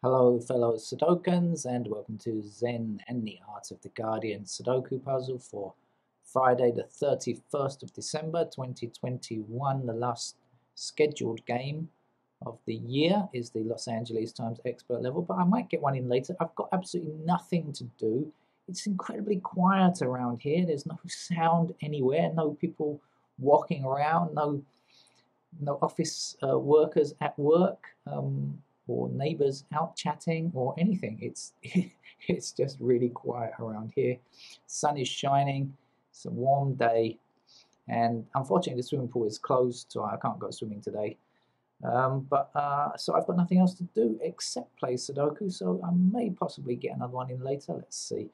Hello fellow Sudokans and welcome to Zen and the Art of the Guardian Sudoku puzzle for Friday the 31st of December 2021. The last scheduled game of the year is the Los Angeles Times expert level, but I might get one in later. I've got absolutely nothing to do. It's incredibly quiet around here. There's no sound anywhere, no people walking around, no office workers at work. Or neighbors out chatting or anything. It's just really quiet around here. Sun is shining. It's a warm day, and unfortunately the swimming pool is closed, so I can't go swimming today. So I've got nothing else to do except play Sudoku, so I may possibly get another one in later. Let's see.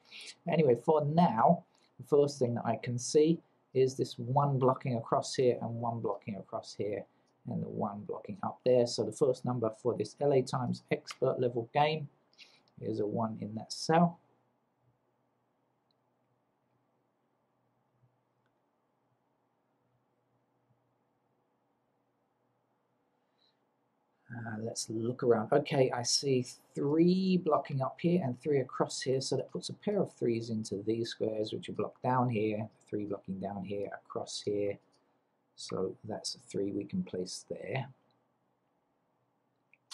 Anyway, for now, the first thing that I can see is this one blocking across here and one blocking across here, and the one blocking up there. So the first number for this LA Times expert level game is a 1 in that cell. Let's look around. Okay, I see 3 blocking up here and 3 across here, so that puts a pair of 3s into these squares, which are blocked down here, 3 blocking down here, across here. So that's a 3 we can place there.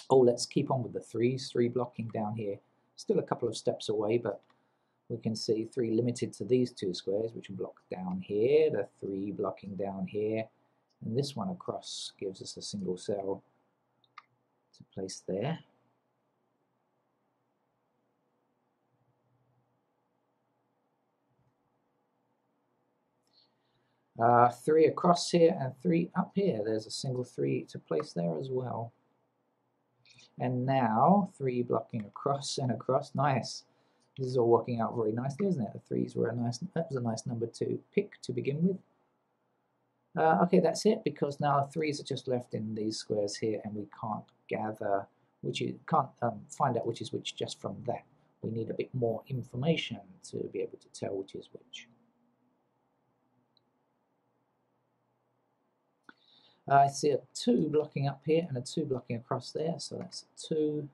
Oh, let's keep on with the 3s, 3 blocking down here. Still a couple of steps away, but we can see 3 limited to these 2 squares, which are blocked down here, the 3 blocking down here, and this one across gives us a single cell to place there. Three across here and 3 up here. There's a single 3 to place there as well. And now 3 blocking across and across. Nice. This is all working out very nicely, isn't it? The 3s were that was a nice number to pick to begin with. Okay, that's it, because now 3s are just left in these squares here, and we can't gather, can't find out which is which just from that. We need a bit more information to be able to tell which is which. I see a 2 blocking up here and a 2 blocking across there, so that's a 2.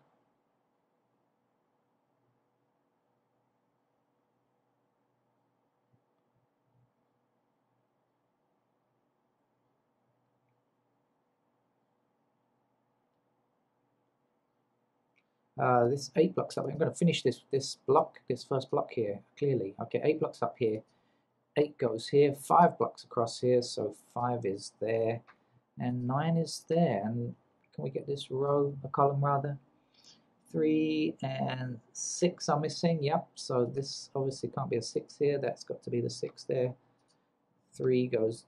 This 8 blocks up. I'm going to finish this first block here, clearly. Okay, 8 blocks up here. 8 goes here, 5 blocks across here, so 5 is there, and 9 is there. And can we get this row, a column rather? 3 and 6 are missing, yep, so this obviously can't be a 6 here, that's got to be the 6 there. 3 goes,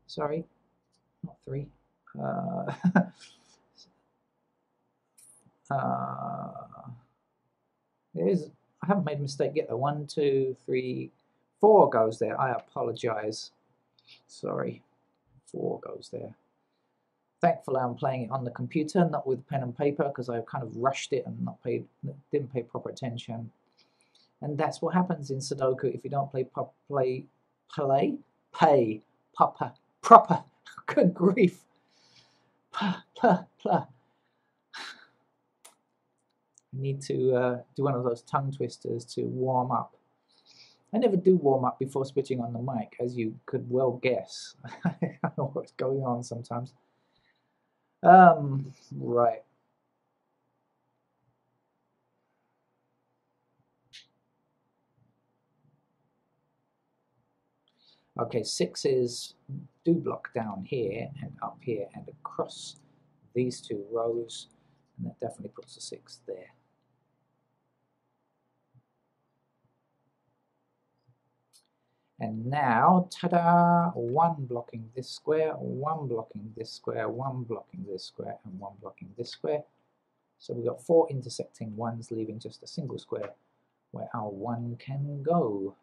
sorry, not 3. It is, I haven't made a mistake yet. 1, 2, 3, 4 goes there. I apologize. Sorry, 4 goes there. Thankfully, I'm playing it on the computer, not with pen and paper, because I kind of rushed it and didn't pay proper attention. And that's what happens in Sudoku if you don't pay proper. Good grief. I need to do one of those tongue twisters to warm up. I never do warm up before switching on the mic, as you could well guess. I don't know what's going on sometimes. Right. Okay, 6s do block down here and up here and across these 2 rows, and that definitely puts a 6 there. And now, ta-da! 1 blocking this square, 1 blocking this square, 1 blocking this square, and 1 blocking this square. So we've got 4 intersecting 1s, leaving just a single square where our 1 can go.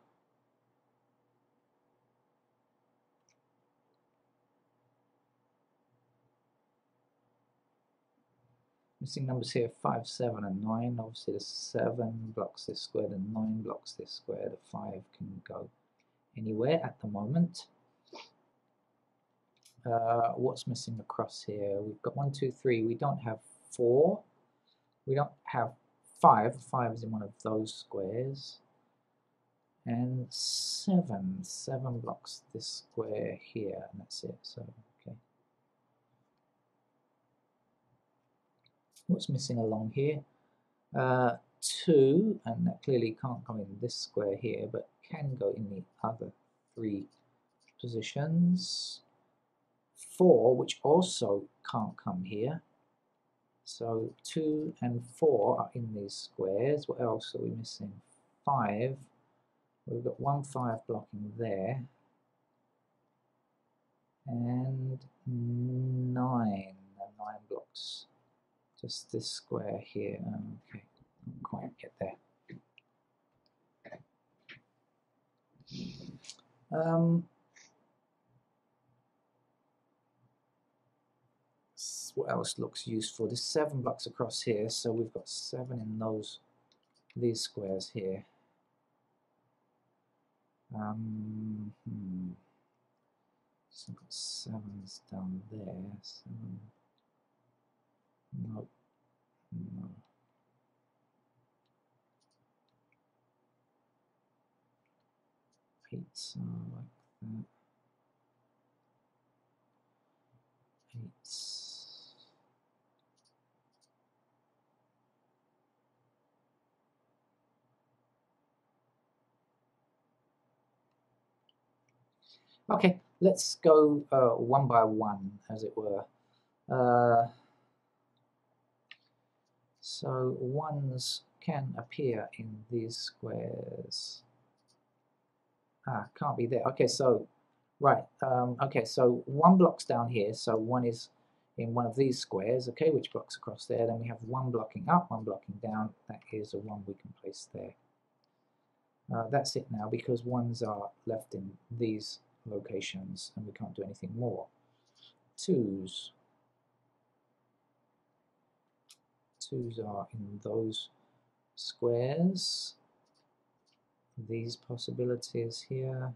Missing numbers here, 5, 7, and 9. Obviously the 7 blocks this square, the 9 blocks this square, the 5 can go anywhere at the moment. What's missing across here? We've got 1, 2, 3. We don't have 4. We don't have 5. 5 is in one of those squares. And 7. 7 blocks this square here, and that's it. So, okay. What's missing along here? 2, and that clearly can't come in this square here, but can go in the other 3 positions. 4, which also can't come here. So 2 and 4 are in these squares. What else are we missing? 5. We've got 1 5 blocking there. And 9. 9 blocks. Just this square here. Okay, not quite get there. What else looks useful? There's 7 blocks across here, so we've got 7 in these squares here. So I've got 7s down there. 7. Nope. No. 8s are like that. 8s. Okay, let's go one by one, as it were. So 1s can appear in these squares. Can't be there. Okay, so, right. Okay, so 1 block's down here, so 1 is in one of these squares, okay, which blocks across there. Then we have 1 blocking up, 1 blocking down. That is a 1 we can place there. That's it now, because 1s are left in these locations, and we can't do anything more. 2s. 2s are in those squares. These possibilities here.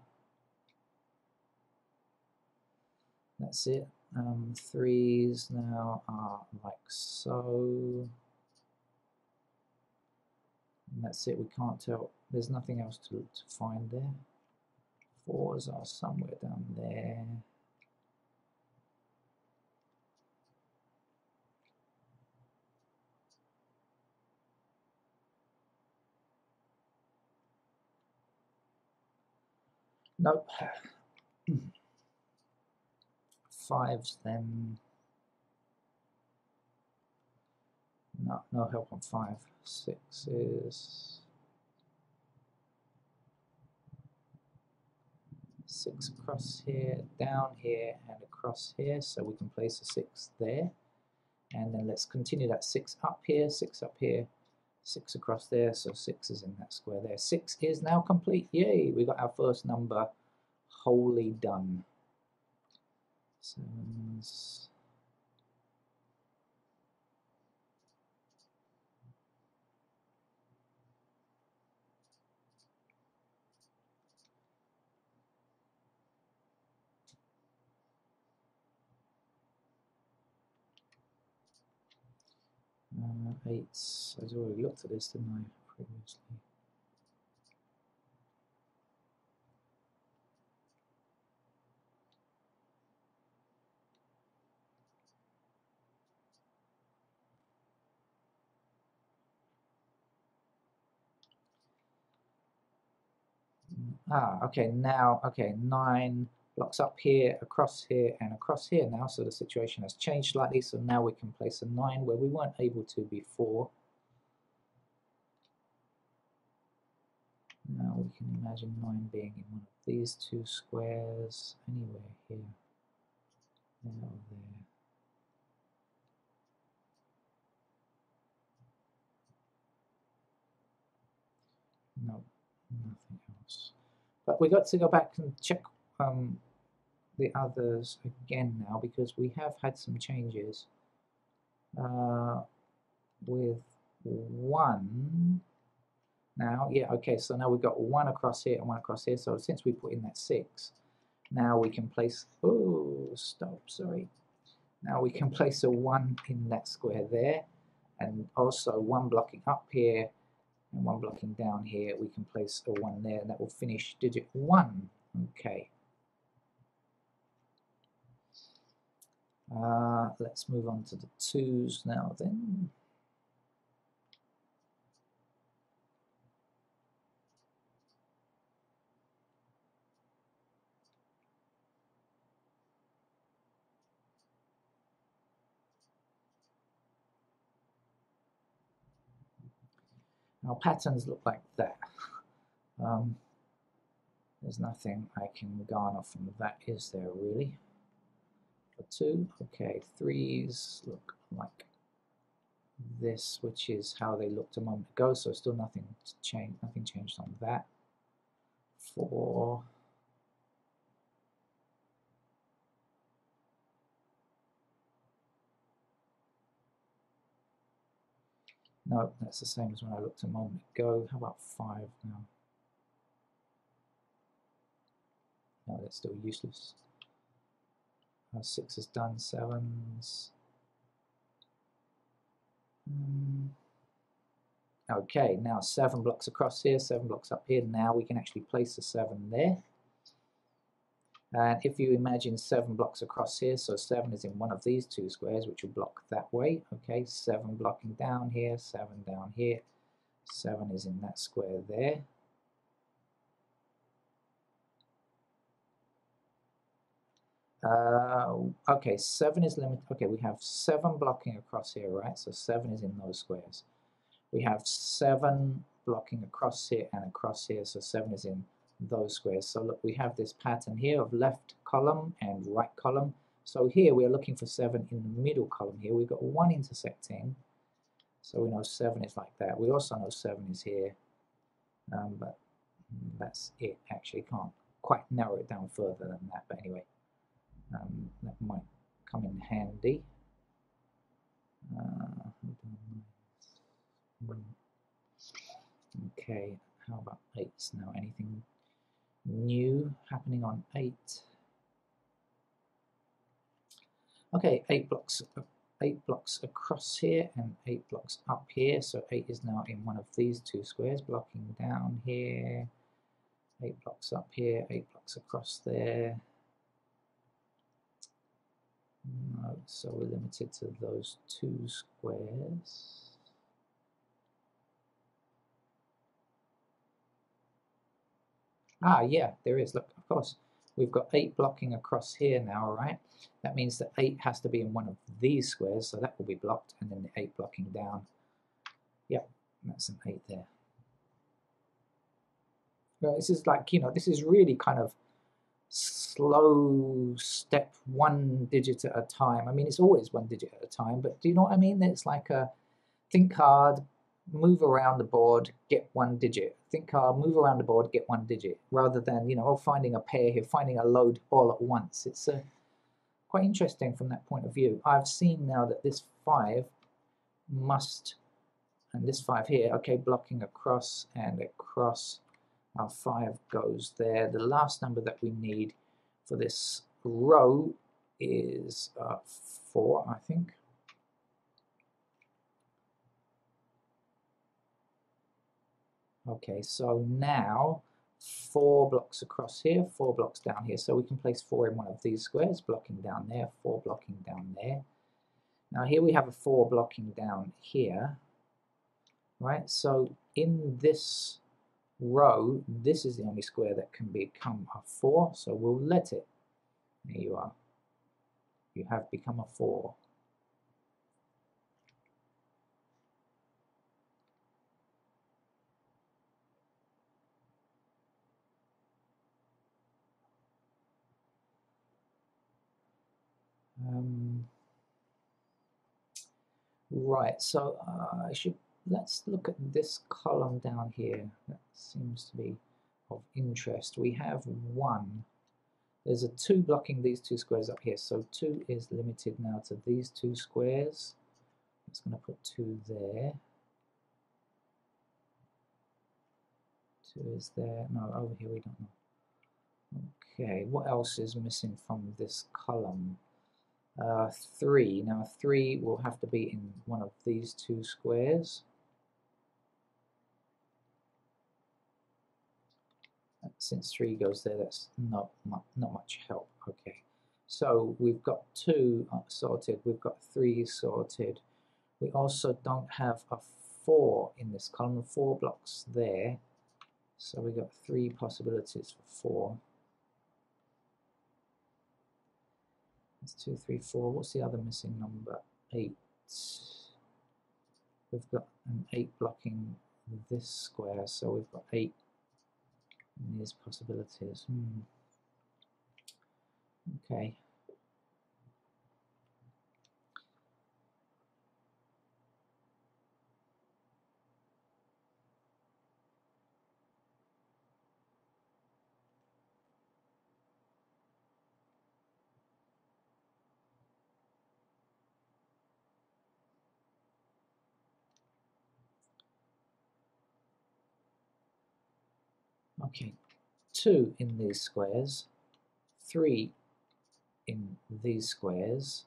That's it. 3s now are like so. And that's it. We can't tell. There's nothing else to find there. 4s are somewhere down there. Nope. 5s then. No help on 5. 6s. 6 across here, down here, and across here. So we can place a 6 there. And then let's continue that 6 up here, 6 up here, 6 across there. So 6 is in that square there. 6 is now complete. Yay! We got our first number wholly done. 7s. Eights. I've already looked at this, didn't I, previously? Okay, now, okay, 9 blocks up here, and across here now, so the situation has changed slightly, so now we can place a 9 where we weren't able to before. Now we can imagine 9 being in one of these 2 squares, anywhere here, there or there. No, nothing else. But we got to go back and check the others again now, because we have had some changes with 1 now. Yeah, okay, so now we've got 1 across here and 1 across here. So since we put in that 6, now we can place, oh, stop, sorry. Now we can place a 1 in that square there, and also 1 blocking up here and 1 blocking down here. We can place a 1 there, and that will finish digit 1. Okay. Let's move on to the 2s now then. Now patterns look like that. There's nothing I can garner from that, is there really? For 2, okay, 3s look like this, which is how they looked a moment ago, so still nothing changed on that. 4, no, that's the same as when I looked a moment ago. How about 5 now? No, that's still useless. 6 is done, 7s. Okay, now 7 blocks across here, 7 blocks up here. Now we can actually place a 7 there. And if you imagine 7 blocks across here, so 7 is in one of these 2 squares, which will block that way. Okay, 7 blocking down here, 7 down here. 7 is in that square there. Okay, 7 is limited. Okay, we have 7 blocking across here, right? So 7 is in those squares. We have 7 blocking across here and across here, so 7 is in those squares. So look, we have this pattern here of left column and right column. So here we are looking for 7 in the middle column here. We've got 1 intersecting, so we know 7 is like that. We also know 7 is here, but that's it. Actually, can't quite narrow it down further than that, but anyway. That might come in handy. Okay, how about 8s now? Anything new happening on 8? Okay, 8 blocks across here and 8 blocks up here. So 8 is now in one of these 2 squares, blocking down here. 8 blocks up here, 8 blocks across there. No, so we're limited to those 2 squares. Ah, yeah, there is. Look, of course, we've got 8 blocking across here now, right? That means that 8 has to be in one of these squares, so that will be blocked, and then the 8 blocking down. Yep, that's an 8 there. Well, this is like, this is really kind of slow step, 1 digit at a time. I mean, it's always 1 digit at a time, but do you know what I mean? It's like a think hard, move around the board, get 1 digit. Think hard, move around the board, get 1 digit, rather than, finding a pair here, finding a load all at once. It's quite interesting from that point of view. I've seen now that this 5 must, and this 5 here, okay, blocking across and across. Our 5 goes there. The last number that we need for this row is 4, I think. Okay, so now 4 blocks across here, 4 blocks down here. So we can place 4 in one of these squares, blocking down there, 4 blocking down there. Now here we have a 4 blocking down here, right? So in this row, this is the only square that can become a 4, so we'll let it. There you are. You have become a 4. Right, so let's look at this column down here. That seems to be of interest. We have 1. There's a 2 blocking these 2 squares up here, so 2 is limited now to these 2 squares. I'm just going to put 2 there. 2 is there. No, over here we don't know. Okay, what else is missing from this column? 3. Now 3 will have to be in one of these two squares. Since 3 goes there, that's not much help. Okay, so we've got 2 sorted, we've got 3 sorted. We also don't have a 4 in this column, 4 blocks there. So we've got 3 possibilities for 4. That's 2, 3, 4. What's the other missing number? 8. We've got an 8 blocking this square, so we've got 8 in these possibilities. Okay. Okay, 2 in these squares, 3 in these squares,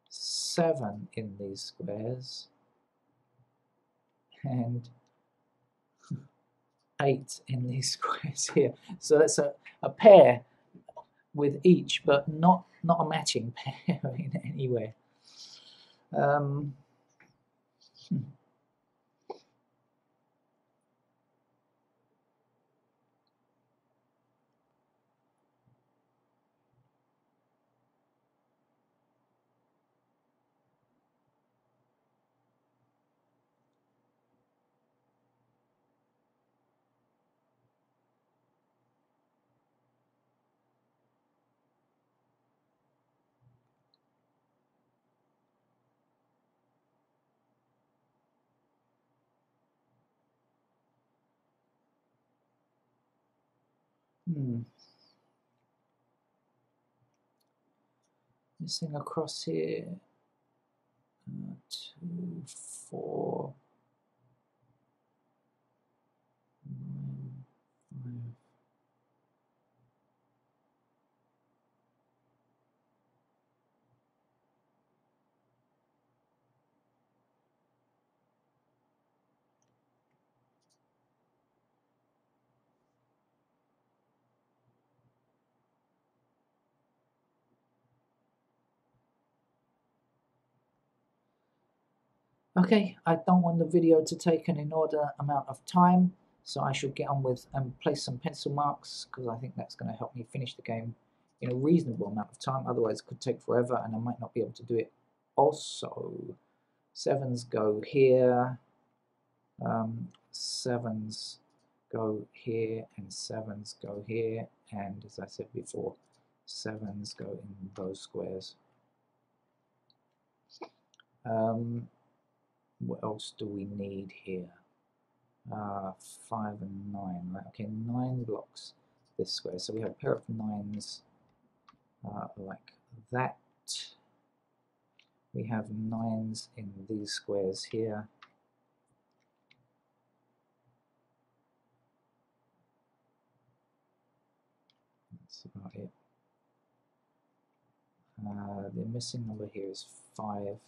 7 in these squares, and 8 in these squares here. So that's a pair with each, but not a matching pair in any way. Missing across here. 2, 4, 9, 5. Okay, I don't want the video to take an inordinate amount of time, so I should get on with and place some pencil marks, because I think that's going to help me finish the game in a reasonable amount of time. Otherwise it could take forever and I might not be able to do it. Also, 7s go here, 7s go here, and 7s go here, and as I said before, 7s go in those squares. What else do we need here? 5 and 9, right? Okay, 9 blocks this square. So we have a pair of 9s like that. We have 9s in these squares here. That's about it. The missing number here is 5.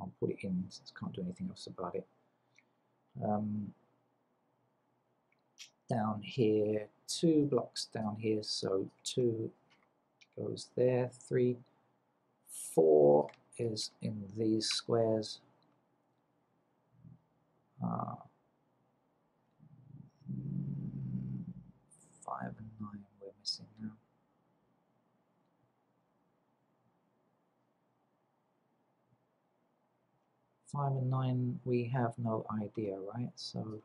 I'll put it in since I can't do anything else about it. Down here, 2 blocks down here, so 2 goes there, 3, 4 is in these squares. 5 and 9 we're missing now. 5 and 9 we have no idea, right? So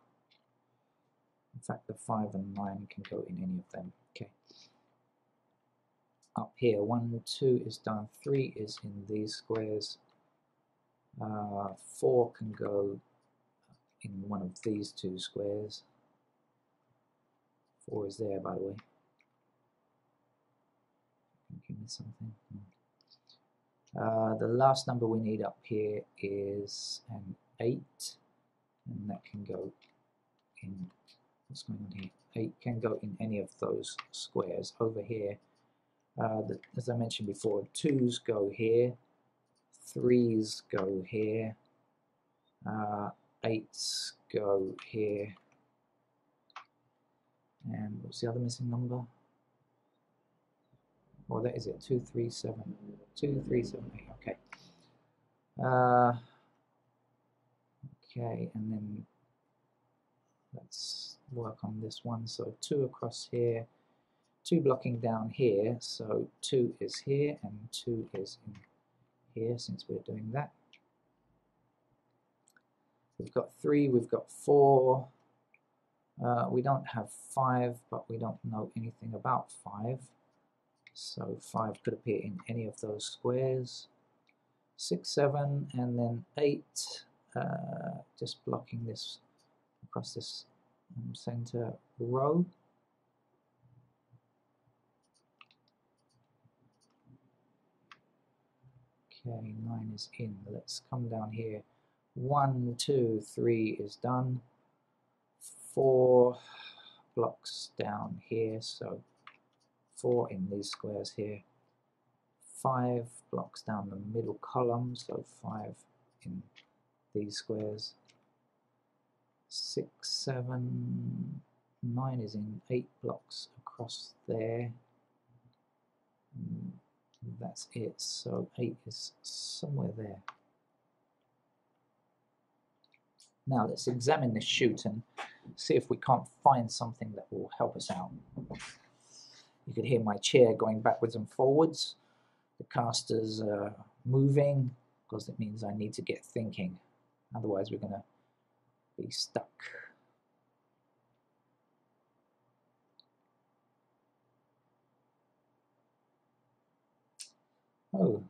in fact the 5 and 9 can go in any of them. Okay. Up here 1, 2 is done, 3 is in these squares, 4 can go in one of these 2 squares. 4 is there, by the way. Give me something. The last number we need up here is an 8, and that can go in, what's going on here? 8 can go in any of those squares. Over here As I mentioned before, 2's go here, 3's go here, 8's go here, and what's the other missing number? Well, that is it, 2, 3, 7, 2, 3, 7, 8, okay. Okay, and then let's work on this one. So 2 across here, 2 blocking down here, so 2 is here and 2 is in here since we're doing that. We've got 3, we've got 4. We don't have 5, but we don't know anything about 5. So 5 could appear in any of those squares. 6, 7, and then 8, just blocking this across this center row. Okay, 9 is in. Let's come down here. 1, 2, 3 is done. 4 blocks down here, so 4 in these squares here. 5 blocks down the middle column, so 5 in these squares. 6, 7, 9 is in 8 blocks across there. That's it, so 8 is somewhere there. Now let's examine this chute and see if we can't find something that will help us out. You can hear my chair going backwards and forwards. The caster's moving because it means I need to get thinking. Otherwise we're going to be stuck. Oh,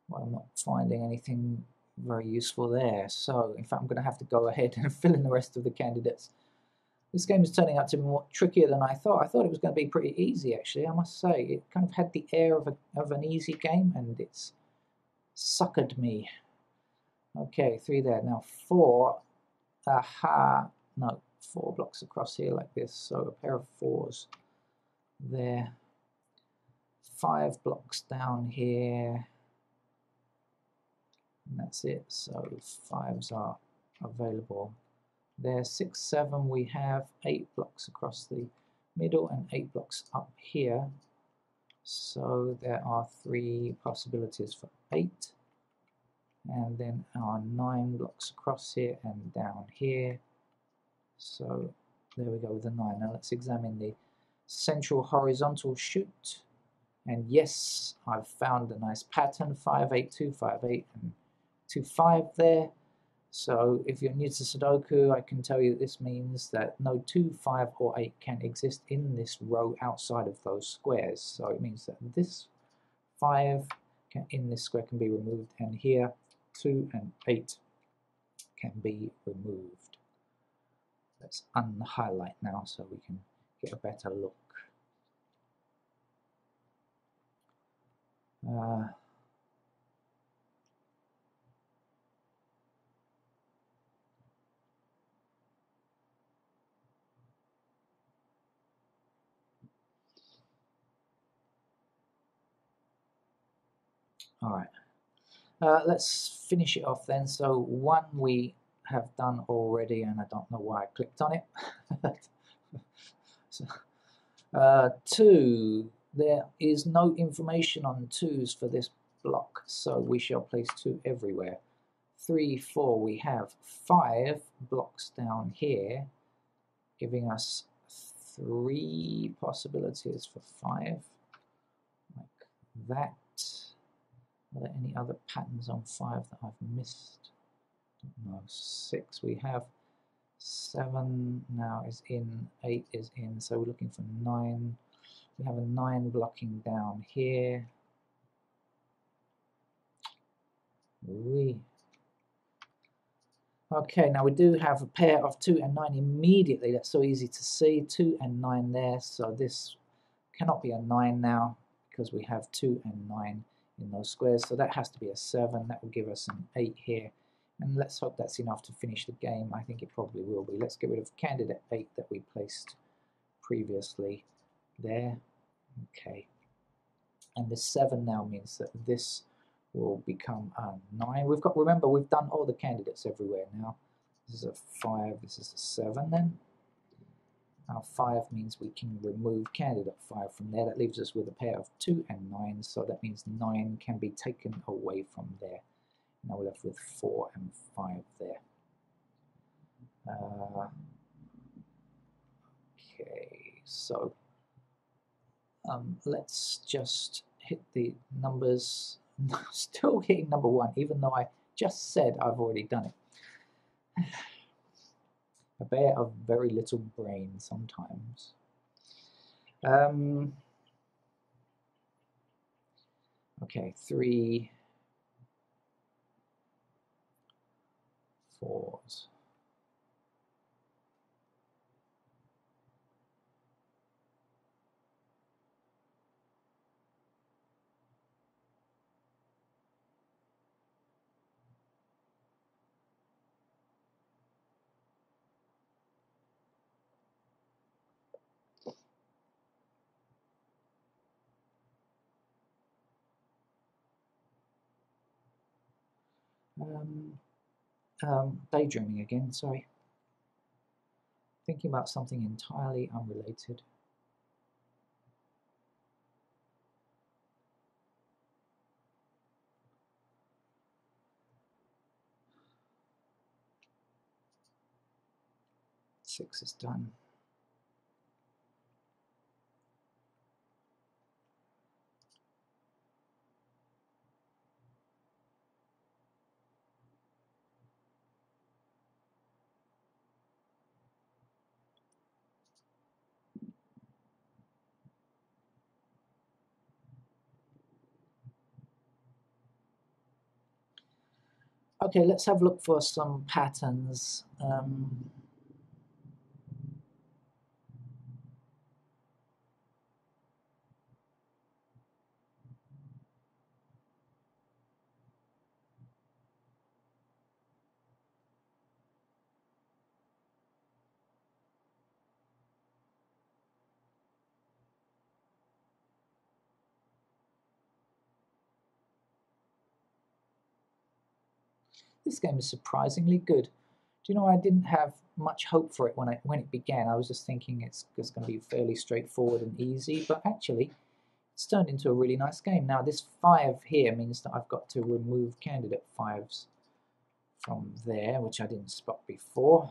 well, I'm not finding anything very useful there. So, in fact, I'm going to have to go ahead and fill in the rest of the candidates. This game is turning out to be more trickier than I thought. I thought it was going to be pretty easy, actually, I must say. It kind of had the air of an easy game, and it's suckered me. Okay, 3 there. Now 4. Aha. No, 4 blocks across here like this. So a pair of 4s there. 5 blocks down here. And that's it. So 5s are available there. 6, 7, we have 8 blocks across the middle and 8 blocks up here. So there are 3 possibilities for 8. And then our 9 blocks across here and down here. So there we go with the 9. Now let's examine the central horizontal chute. And yes, I've found a nice pattern, 5, 8, 2, 5, 8, and 2, 5 there. So if you're new to Sudoku, I can tell you that this means that no 2, 5, or 8 can exist in this row outside of those squares. So it means that this 5 in this square can be removed, and here 2 and 8 can be removed. Let's unhighlight now so we can get a better look. All right, let's finish it off then. So 1 we have done already, and I don't know why I clicked on it. So, 2, there is no information on 2's for this block, so we shall place 2 everywhere. 3, 4, we have 5 blocks down here, giving us 3 possibilities for 5, like that. Are there any other patterns on 5 that I've missed? Don't know. 6 we have. 7 now is in. 8 is in. So we're looking for 9. We have a 9 blocking down here. Okay, now we do have a pair of 2 and 9 immediately. That's so easy to see. 2 and 9 there. So this cannot be a 9 now because we have 2 and 9 in those squares. So that has to be a 7. That will give us an 8 here. And let's hope that's enough to finish the game. I think it probably will be. Let's get rid of candidate 8 that we placed previously there. Okay. And this 7 now means that this will become a 9. We've got, remember, we've done all the candidates everywhere now. This is a 5, this is a 7 then. Now 5 means we can remove candidate 5 from there. That leaves us with a pair of 2 and 9, so that means 9 can be taken away from there. Now we're left with 4 and 5 there. Okay, so let's just hit the numbers. Still hitting number 1, even though I just said I've already done it. A bear of very little brain sometimes. Okay, 3 4s. Daydreaming again, sorry. Thinking about something entirely unrelated. Six is done. Okay, let's have a look for some patterns. This game is surprisingly good. Do you know, I didn't have much hope for it when it began. I was just thinking it's going to be fairly straightforward and easy, but actually it's turned into a really nice game. Now this 5 here means that I've got to remove candidate 5s from there, which I didn't spot before.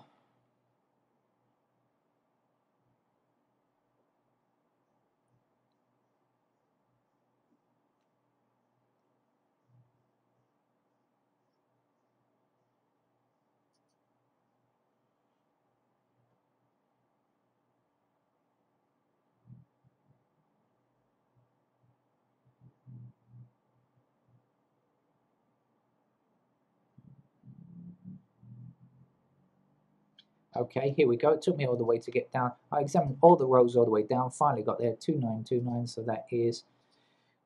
Okay, here we go. It took me all the way to get down. I examined all the rows all the way down. Finally got there. 2 9 2 9. So that is,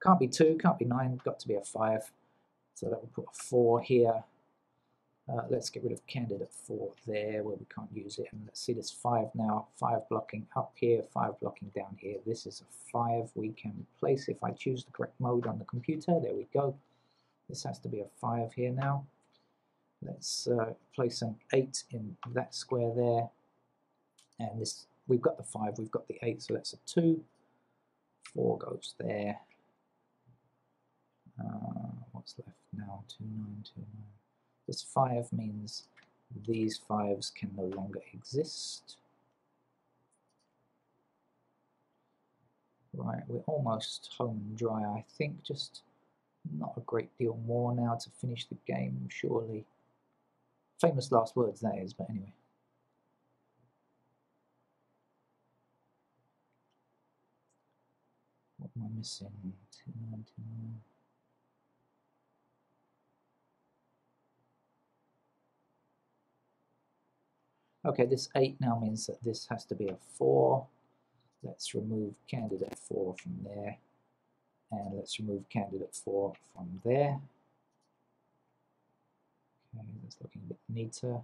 can't be 2, can't be 9. Got to be a 5. So that will put a 4 here. Let's get rid of candidate 4 there where we can't use it. And let's see this 5 now. 5 blocking up here, 5 blocking down here. This is a 5 we can place if I choose the correct mode on the computer. There we go. This has to be a 5 here now. Let's place an 8 in that square there. And this, we've got the 5, we've got the 8, so that's a 2. 4 goes there. What's left now? 2 9 2 9. This 5 means these 5s can no longer exist. Right, we're almost home and dry, I think. Just not a great deal more now to finish the game, surely. Famous last words, that is, but anyway. What am I missing? 2 9 2 9. Okay, this 8 now means that this has to be a 4. Let's remove candidate 4 from there. And let's remove candidate 4 from there. Okay, that's looking a bit neater.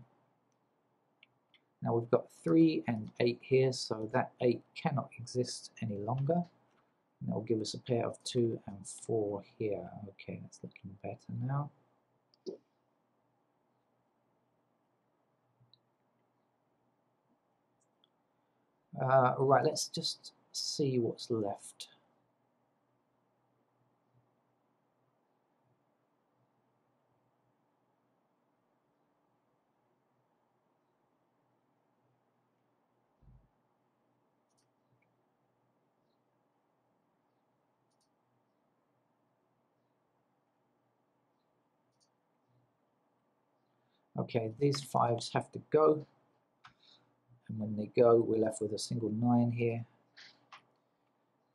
Now we've got 3 and 8 here, so that 8 cannot exist any longer. And that will give us a pair of 2 and 4 here. Okay, that's looking better now. Right, let's just see what's left. Okay, these 5s have to go. And when they go, we're left with a single 9 here.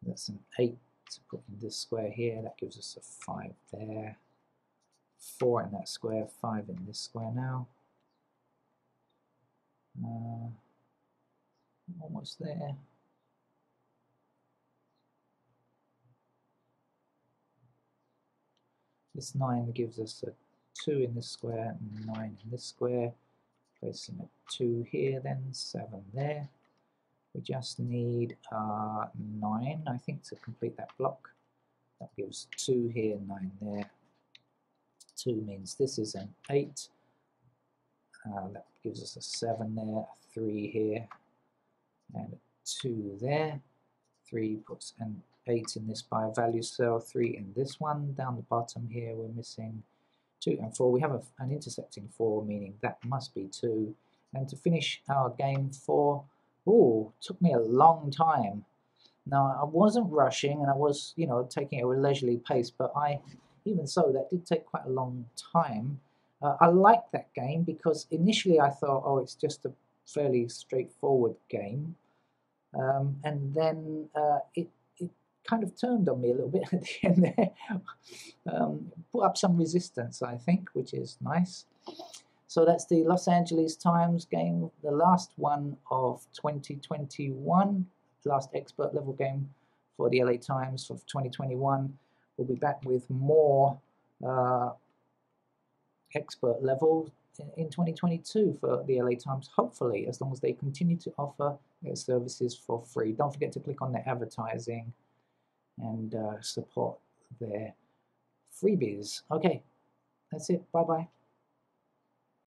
That's an 8 to put in this square here. That gives us a 5 there. 4 in that square, 5 in this square now. Almost there. This 9 gives us a 2 in this square, 9 in this square. Placing a 2 here then, 7 there. We just need 9, I think, to complete that block. That gives 2 here, 9 there. 2 means this is an 8. That gives us a 7 there, a 3 here, and a 2 there. 3 puts an 8 in this by value cell, 3 in this one. Down the bottom here, we're missing 2 and 4. We have an intersecting 4, meaning that must be 2. And to finish our game 4, took me a long time. Now, I wasn't rushing, and I was, taking it at a leisurely pace, but even so, that did take quite a long time. I liked that game because initially I thought, it's just a fairly straightforward game. And then it kind of turned on me a little bit at the end there. Put up some resistance, I think, which is nice. So that's the Los Angeles Times game, the last one of 2021, last expert level game for the LA Times for 2021. We'll be back with more expert level in 2022 for the LA Times, hopefully, as long as they continue to offer their services for free. Don't forget to click on their advertising and support their freebies. Okay, that's it. Bye-bye.